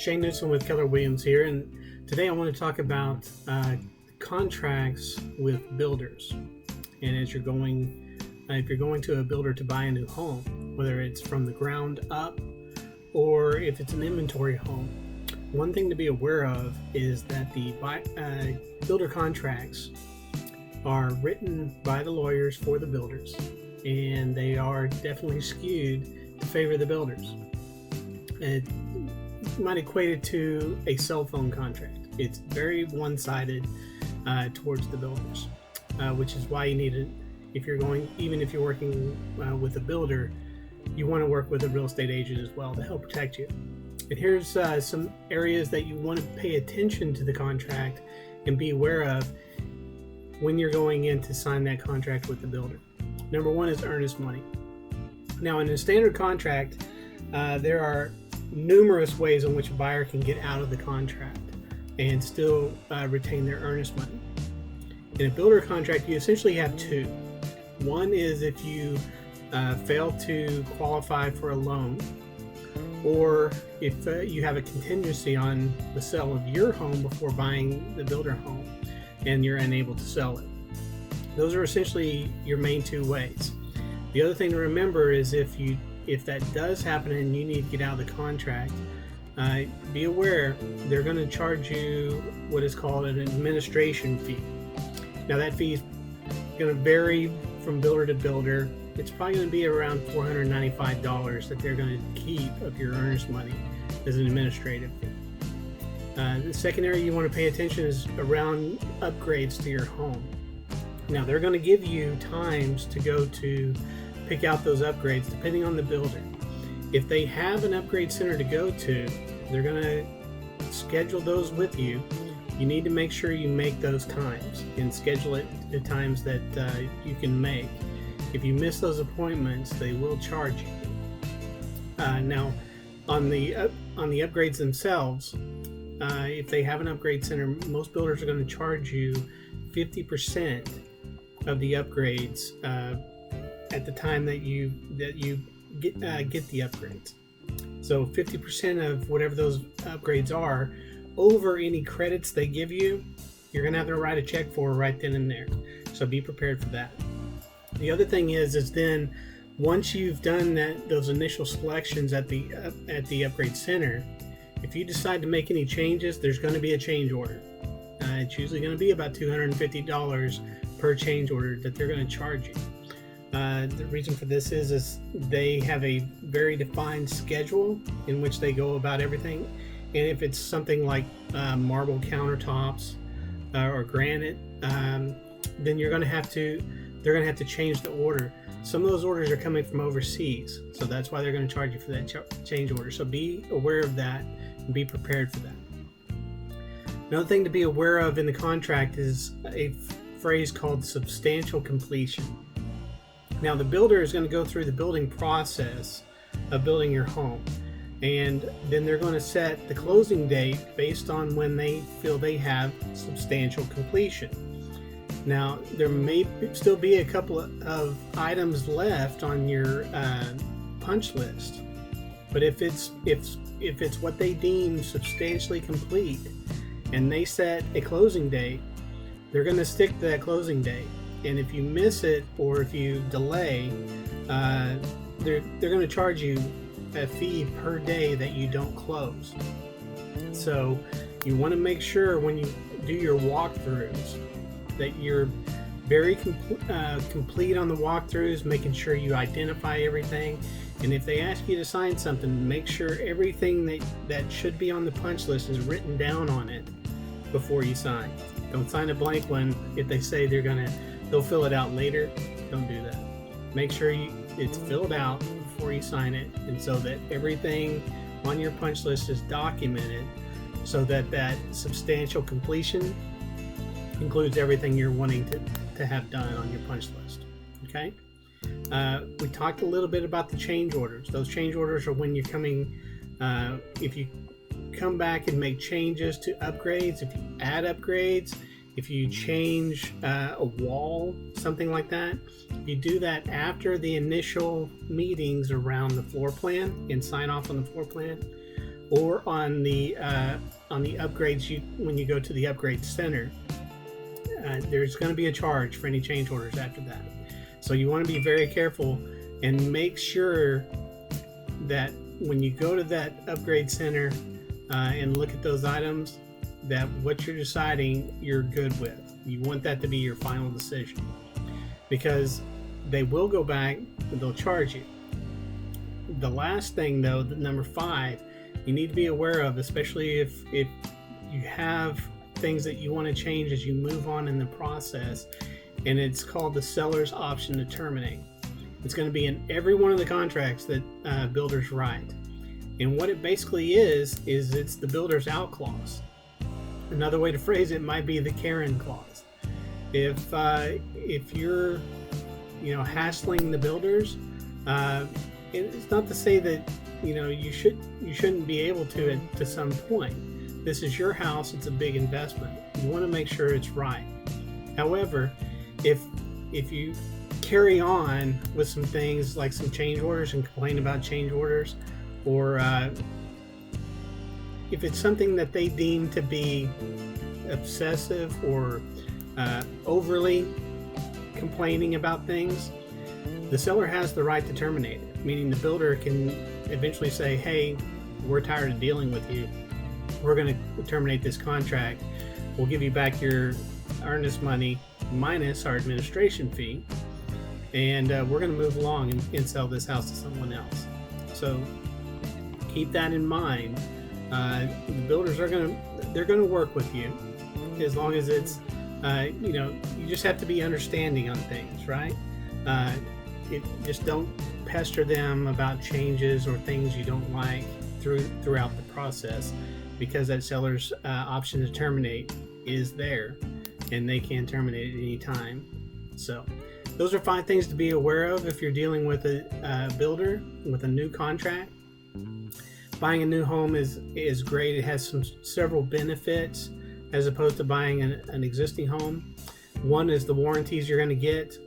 Shane Newsom with Keller Williams here, and today I want to talk about contracts with builders. And as you're going, if you're going to a builder to buy a new home, whether it's from the ground up or if it's an inventory home, one thing to be aware of is that the builder contracts are written by the lawyers for the builders, and they are definitely skewed to favor the builders. It might equate it to a cell phone contract. It's very one-sided towards the builders, which is why you need it. If you're working with a builder, you want to work with a real estate agent as well to help protect you. And here's some areas that you want to pay attention to the contract and be aware of when you're going in to sign that contract with the builder. Number one is earnest money. Now, in a standard contract, there are numerous ways in which a buyer can get out of the contract and still retain their earnest money. In a builder contract, you essentially have two. One is if you fail to qualify for a loan, or if you have a contingency on the sale of your home before buying the builder home and you're unable to sell it. Those are essentially your main two ways. The other thing to remember is if that does happen and you need to get out of the contract, be aware they're going to charge you what is called an administration fee. Now that fee is going to vary from builder to builder. It's probably going to be around $495 that they're going to keep of your earnest money as an administrative fee. The second area you want to pay attention is around upgrades to your home. Now they're going to give you times to go to pick out those upgrades depending on the builder. If they have an upgrade center to go to, they're going to schedule those with you. You need to make sure you make those times and schedule it to times that you can make. If you miss those appointments, they will charge you. Now, on the upgrades themselves, if they have an upgrade center, most builders are going to charge you 50% of the upgrades at the time that you get the upgrades. So 50% of whatever those upgrades are, over any credits they give you, you're going to have to write a check for right then and there. So be prepared for that. The other thing is then once you've done those initial selections at the upgrade center, if you decide to make any changes, there's going to be a change order. It's usually going to be about $250 per change order that they're going to charge you. The reason for this is they have a very defined schedule in which they go about everything. And if it's something like marble countertops or granite, then they're going to have to change the order. Some of those orders are coming from overseas, so that's why they're going to charge you for that change order. So be aware of that and be prepared for that. Another thing to be aware of in the contract is a phrase called substantial completion. Now, the builder is going to go through the building process of building your home, and then they're going to set the closing date based on when they feel they have substantial completion. Now, there may still be a couple of items left on your punch list, but if it's what they deem substantially complete and they set a closing date, they're going to stick to that closing date. And if you miss it or if you delay, they're going to charge you a fee per day that you don't close. So you want to make sure when you do your walkthroughs that you're very complete on the walkthroughs, making sure you identify everything. And if they ask you to sign something, make sure everything that should be on the punch list is written down on it before you sign. Don't sign a blank one if they say they'll fill it out later. Don't do that. Make sure it's filled out before you sign it, and so that everything on your punch list is documented, so that substantial completion includes everything you're wanting to have done on your punch list. Okay? We talked a little bit about the change orders. Those change orders are when you're coming, if you come back and make changes to upgrades, if you add upgrades, if you change a wall, something like that. You do that after the initial meetings around the floor plan and sign off on the floor plan, or on the upgrades. When you go to the upgrade center, there's going to be a charge for any change orders after that. So you want to be very careful and make sure that when you go to that upgrade center and look at those items, that what you're deciding you're good with. You want that to be your final decision, because they will go back and they'll charge you. The last thing though, number 5, you need to be aware of, especially if you have things that you want to change as you move on in the process, and it's called the seller's option to terminate. It's going to be in every one of the contracts that builders write, and what it basically is it's the builder's out clause. Another way to phrase it might be the Karen clause. If you're hassling the builders, it's not to say that you shouldn't be able to some point. This is your house. It's a big investment. You want to make sure it's right. However, if you carry on with some things like some change orders and complain about change orders, or if it's something that they deem to be obsessive or overly complaining about things, the seller has the right to terminate it, meaning the builder can eventually say, hey, we're tired of dealing with you. We're going to terminate this contract. We'll give you back your earnest money minus our administration fee, and we're going to move along and sell this house to someone else. So keep that in mind. The builders they're going to work with you, as long as it's you just have to be understanding on things, right? Just don't pester them about changes or things you don't like throughout the process, because that seller's option to terminate is there, and they can terminate at any time. So those are 5 things to be aware of if you're dealing with a builder with a new contract. Buying a new home is great. It has several benefits as opposed to buying an existing home. One is the warranties you're going to get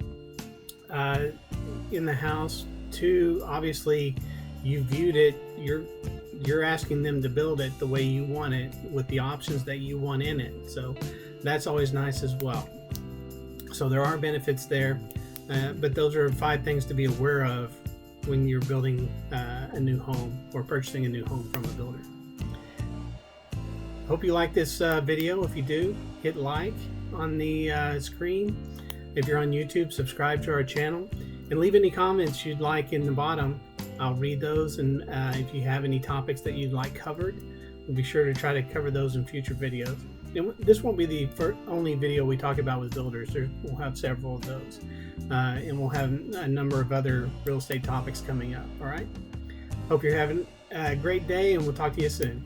in the house. 2, obviously, you viewed it. You're asking them to build it the way you want it, with the options that you want in it. So that's always nice as well. So there are benefits there, but those are 5 things to be aware of when you're building a new home or purchasing a new home from a builder. Hope you like this video. If you do, hit like on the screen. If you're on YouTube, subscribe to our channel, and leave any comments you'd like in the bottom. I'll read those, and if you have any topics that you'd like covered, we'll be sure to try to cover those in future videos. And this won't be the only video we talk about with builders. We'll have several of those, and we'll have a number of other real estate topics coming up. All right. Hope you're having a great day, and we'll talk to you soon.